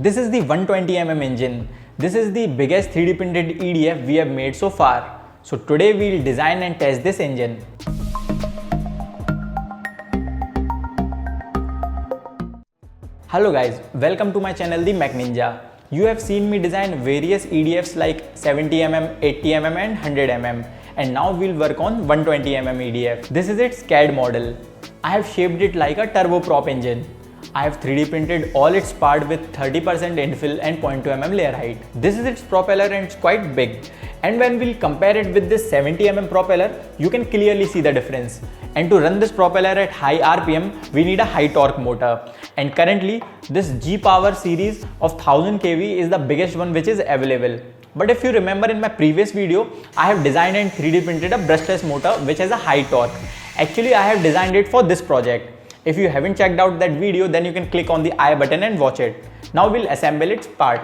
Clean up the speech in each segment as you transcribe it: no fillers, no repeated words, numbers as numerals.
This is the 120 engine. This is the biggest 3D printed EDF we have made so far. So today we'll design and test this engine. Hello guys, welcome to my channel The Mech Ninja. You have seen me design various EDFs like 70mm, 80mm and 100mm, and now we'll work on 120mm EDF. This is its CAD model. I have shaped it like a turboprop engine. I have 3D printed all its part with 30% infill and 0.2mm layer height. This is its propeller and it's quite big. And when we'll compare it with this 70mm propeller, you can clearly see the difference. And to run this propeller at high RPM, we need a high torque motor. And currently, this G-Power series of 1000 kV is the biggest one which is available. But if you remember in my previous video, I have designed and 3D printed a brushless motor which has a high torque. Actually, I have designed it for this project. If you haven't checked out that video, then you can click on the I button and watch it. Now we'll assemble its part.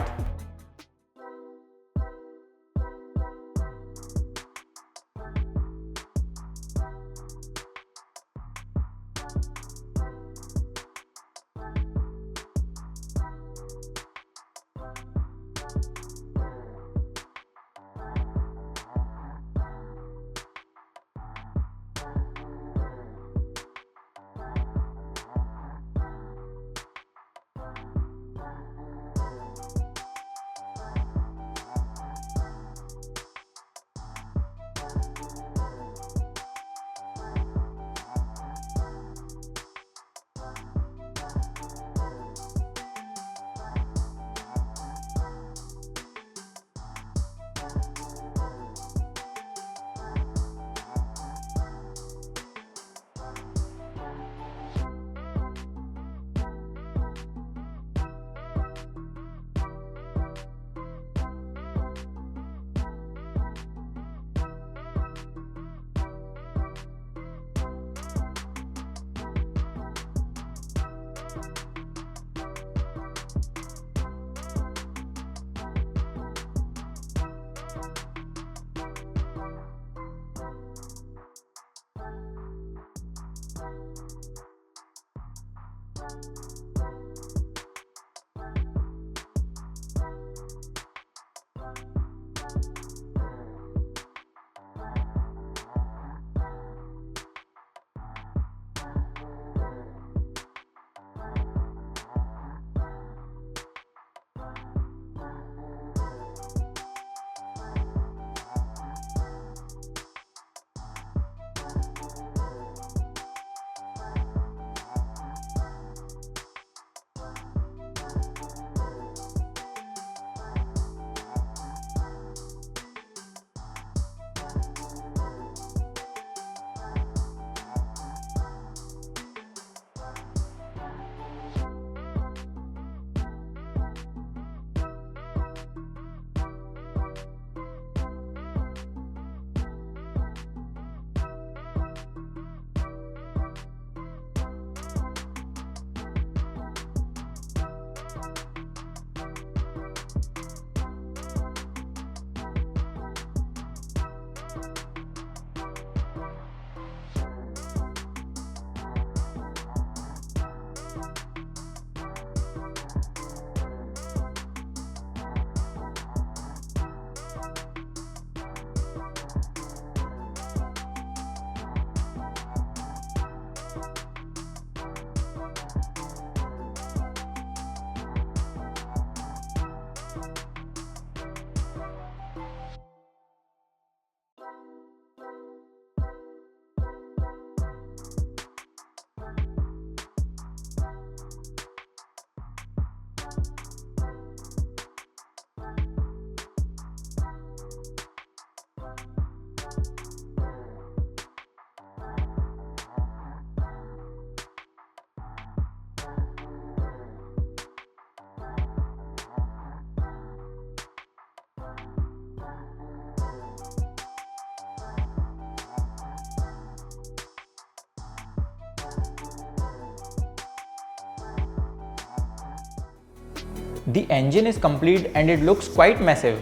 The engine is complete and it looks quite massive.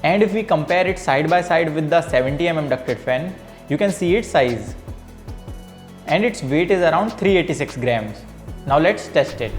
And if we compare it side by side with the 70mm ducted fan, you can see its size. And its weight is around 386 grams. Now let's test it.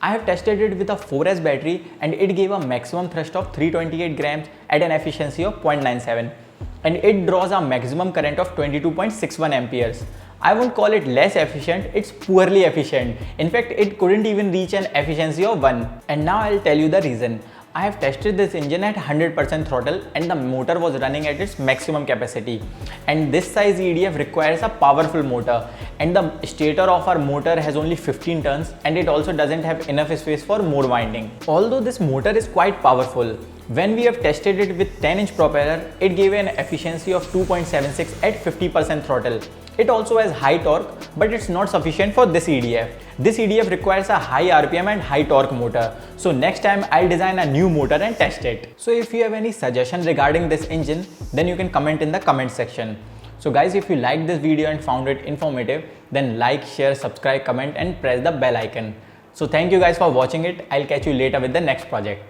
I have tested it with a 4S battery and it gave a maximum thrust of 328 grams at an efficiency of 0.97 and it draws a maximum current of 22.61 amperes. I won't call it less efficient, it's poorly efficient. In fact, it couldn't even reach an efficiency of 1. And now I'll tell you the reason. I have tested this engine at 100% throttle and the motor was running at its maximum capacity. And this size EDF requires a powerful motor and the stator of our motor has only 15 turns and it also doesn't have enough space for more winding. Although this motor is quite powerful, when we have tested it with 10-inch propeller, it gave an efficiency of 2.76 at 50% throttle. It also has high torque, but it's not sufficient for this EDF. This EDF requires a high RPM and high torque motor. So next time I'll design a new motor and test it. So if you have any suggestion regarding this engine, then you can comment in the comment section. So guys, if you liked this video and found it informative, then like, share, subscribe, comment and press the bell icon. So thank you guys for watching it. I'll catch you later with the next project.